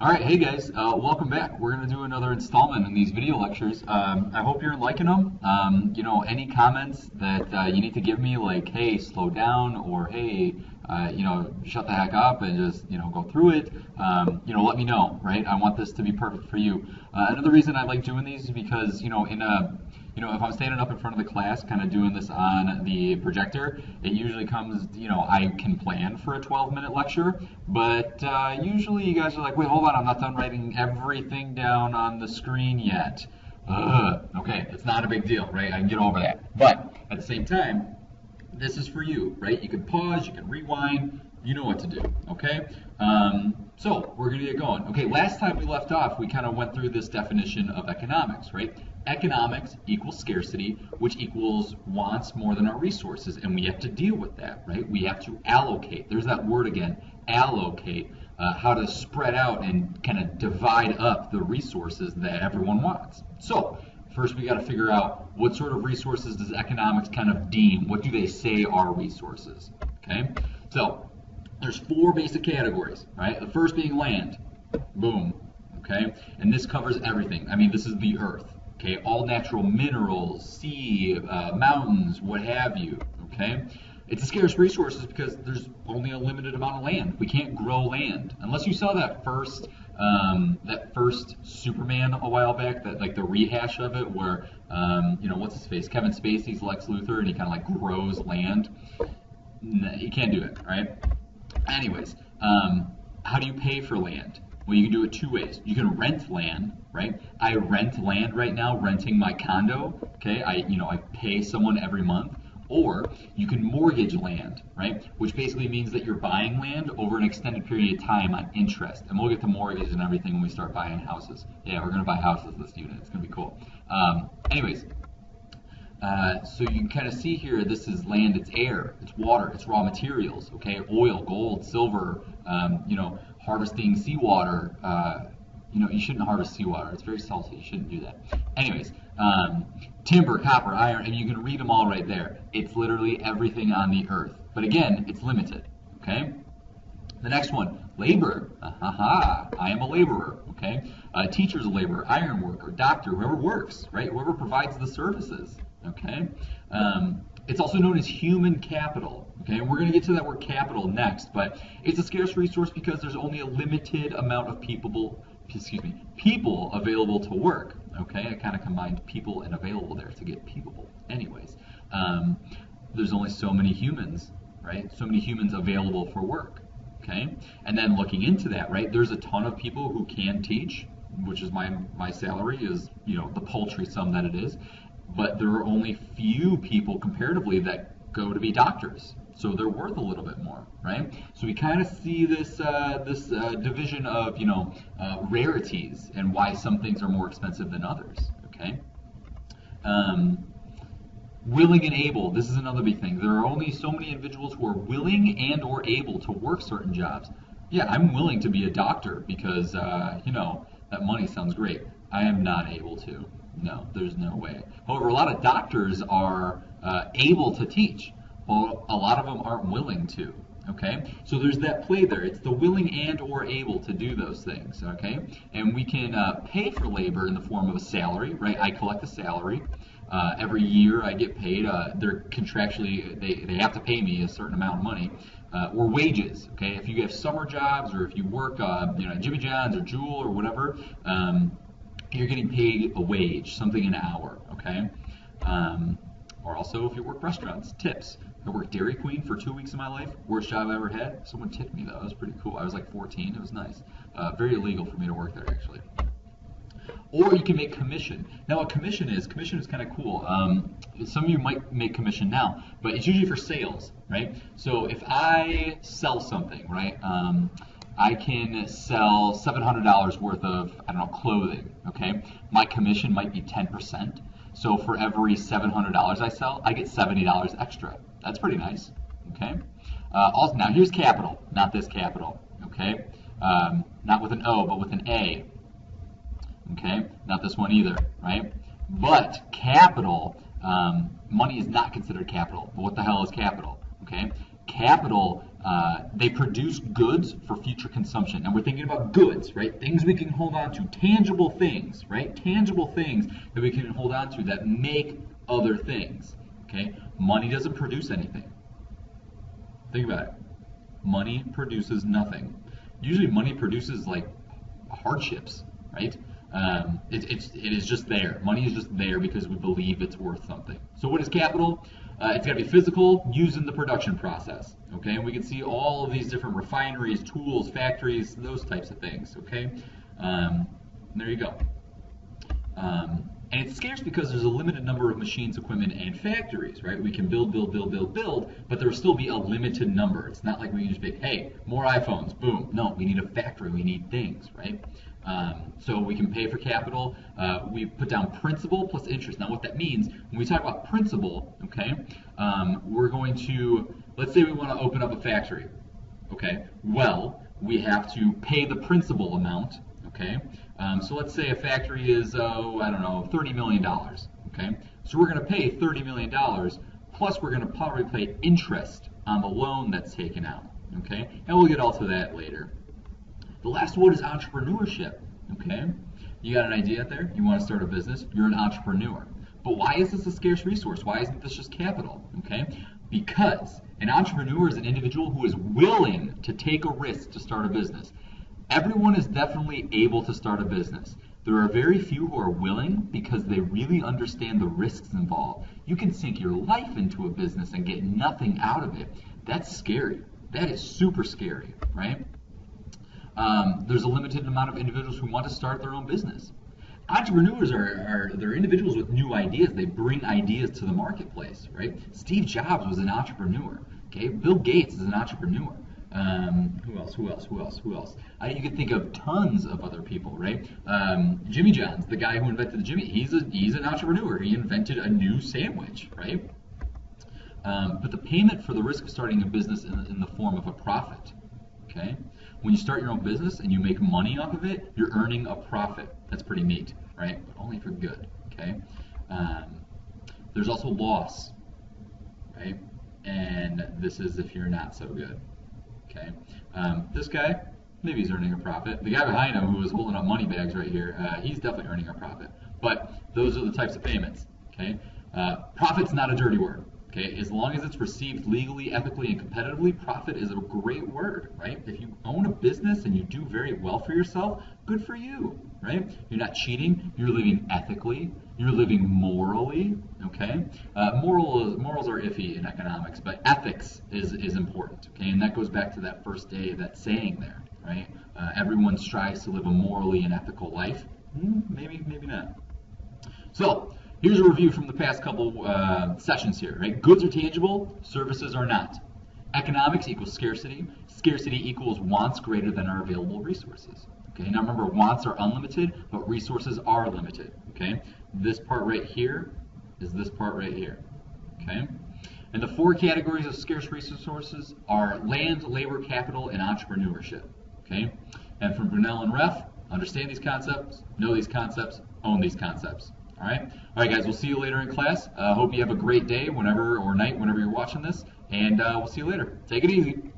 All right, hey guys, welcome back. We're going to do another installment in these video lectures. I hope you're liking them. Any comments that you need to give me, like, hey, slow down, or hey, shut the heck up and just, go through it, let me know, right? I want this to be perfect for you. Another reason I like doing these is because, if I'm standing up in front of the class, kind of doing this on the projector, it usually comes, I can plan for a 12-minute lecture, but usually you guys are like, wait, hold on, I'm not done writing everything down on the screen yet. Okay, it's not a big deal, right? I can get over that. But at the same time, this is for you, right? You can pause, you can rewind, you know what to do, okay? So we're gonna get going. Okay, last time we left off, we kind of went through this definition of economics, right? Economics equals scarcity, which equals wants more than our resources, and we have to deal with that, right? We have to allocate. There's that word again, allocate, how to spread out and kind of divide up the resources that everyone wants. So first we got to figure out what sort of resources does economics kind of deem? What do they say are resources? Okay, so there's four basic categories, right? The first being land, boom, okay? And this covers everything. I mean, this is the earth, okay? All natural minerals, sea, mountains, what have you, okay? It's a scarce resources because there's only a limited amount of land. We can't grow land. Unless you saw that first Superman a while back, that like the rehash of it where, what's his face? Kevin Spacey's Lex Luthor, and he kind of like grows land. No, you can't do it, right? Anyways, how do you pay for land? Well, you can do it two ways. You can rent land, right? I rent land right now, renting my condo, okay? I pay someone every month. Or you can mortgage land, right? Which basically means that you're buying land over an extended period of time on interest. And we'll get to mortgage and everything when we start buying houses. Yeah, we're gonna buy houses this unit. It's gonna be cool. So you can kind of see here, this is land, it's air, it's water, it's raw materials, okay? Oil, gold, silver, harvesting seawater. You shouldn't harvest seawater. It's very salty. You shouldn't do that. Anyways, timber, copper, iron, and you can read them all right there. It's literally everything on the earth. But again, it's limited, okay? The next one, labor. I am a laborer, okay? Teacher's a laborer, iron worker, doctor, whoever works, right? Whoever provides the services, okay? It's also known as human capital, okay? And we're going to get to that word capital next, but it's a scarce resource because there's only a limited amount of people available to work, okay? I kind of combined people and available there to get people. Anyways, there's only so many humans, right? So many humans available for work, okay? And then looking into that, right, there's a ton of people who can teach, which is my salary is, the paltry sum that it is, but there are only few people comparatively that go to be doctors. So they're worth a little bit more, right? So we kind of see this division of rarities and why some things are more expensive than others. Okay. Willing and able. This is another big thing. There are only so many individuals who are willing and or able to work certain jobs. Yeah, I'm willing to be a doctor because that money sounds great. I am not able to. No, there's no way. However, a lot of doctors are able to teach. Well, a lot of them aren't willing to, okay? So there's that play there. It's the willing and or able to do those things, okay? And we can pay for labor in the form of a salary, right? I collect a salary. Every year I get paid. They're contractually, they have to pay me a certain amount of money. Or wages, okay? If you have summer jobs or if you work at Jimmy John's or Jewel or whatever, you're getting paid a wage, something an hour, okay? Or also if you work restaurants, tips. I worked Dairy Queen for 2 weeks of my life. Worst job I ever had. Someone tipped me though. It was pretty cool. I was like 14. It was nice. Very illegal for me to work there actually. Or you can make commission. Now what commission is kind of cool. Some of you might make commission now, but it's usually for sales, right? So if I sell something, right? I can sell $700 worth of, clothing, okay? My commission might be 10%. So for every $700 I sell, I get $70 extra. That's pretty nice, okay? Also, now here's capital, not this capital, okay? Not with an O, but with an A, okay? Not this one either, right? But capital, money is not considered capital. But what the hell is capital, okay? Capital They produce goods for future consumption. And we're thinking about goods, right? Things we can hold on to, tangible things, right? Tangible things that we can hold on to that make other things, okay? Money doesn't produce anything. Think about it. Money produces nothing. Usually money produces like hardships, right? It is just there. Money is just there because we believe it's worth something. So what is capital? It's got to be physical, used in the production process, okay? And we can see all of these different refineries, tools, factories, those types of things, okay? There you go. And it's scarce because there's a limited number of machines, equipment, and factories, right? We can build, but there will still be a limited number. It's not like we can just be, hey, more iPhones, boom. No, we need a factory, we need things, right? So we can pay for capital. We put down principal plus interest. Now what that means, when we talk about principal, okay, we're going to, let's say we want to open up a factory, okay? Well, we have to pay the principal amount, okay? So let's say a factory is, I don't know, $30 million, okay? So we're going to pay $30 million, plus we're going to probably pay interest on the loan that's taken out, okay? And we'll get all to that later. The last one is entrepreneurship, okay? You got an idea out there? You want to start a business? You're an entrepreneur. But why is this a scarce resource? Why isn't this just capital, okay? Because an entrepreneur is an individual who is willing to take a risk to start a business. Everyone is definitely able to start a business. There are very few who are willing because they really understand the risks involved. You can sink your life into a business and get nothing out of it. That's scary. That is super scary, right? There's a limited amount of individuals who want to start their own business. Entrepreneurs they're individuals with new ideas. They bring ideas to the marketplace, right? Steve Jobs was an entrepreneur, okay? Bill Gates is an entrepreneur. Who else? You can think of tons of other people, right? Jimmy John's, the guy who invented the Jimmy, he's an entrepreneur. He invented a new sandwich, right? But the payment for the risk of starting a business in the form of a profit, okay? When you start your own business and you make money off of it, you're earning a profit. That's pretty neat, right? But only if you're good, okay? There's also loss, right? And this is if you're not so good. Okay, this guy, maybe he's earning a profit. The guy behind him who was holding up money bags right here, he's definitely earning a profit. But those are the types of payments, okay? Profit's not a dirty word, okay? As long as it's received legally, ethically, and competitively, profit is a great word, right? If you own a business and you do very well for yourself, good for you, right? You're not cheating, you're living ethically, you're living morally, okay? Morals are iffy in economics, but ethics is important, okay? And that goes back to that first day, that saying there, right? Everyone strives to live a morally and ethical life. Maybe not. So, here's a review from the past couple sessions here, right? Goods are tangible, services are not. Economics equals scarcity. Scarcity equals wants greater than our available resources. Okay, now remember, wants are unlimited, but resources are limited. Okay, this part right here is this part right here. Okay, and the four categories of scarce resources are land, labor, capital, and entrepreneurship. Okay, and from Brunel and Reff, understand these concepts, know these concepts, own these concepts. All right, guys, we'll see you later in class. Hope you have a great day, whenever or night, whenever you're watching this, and we'll see you later. Take it easy.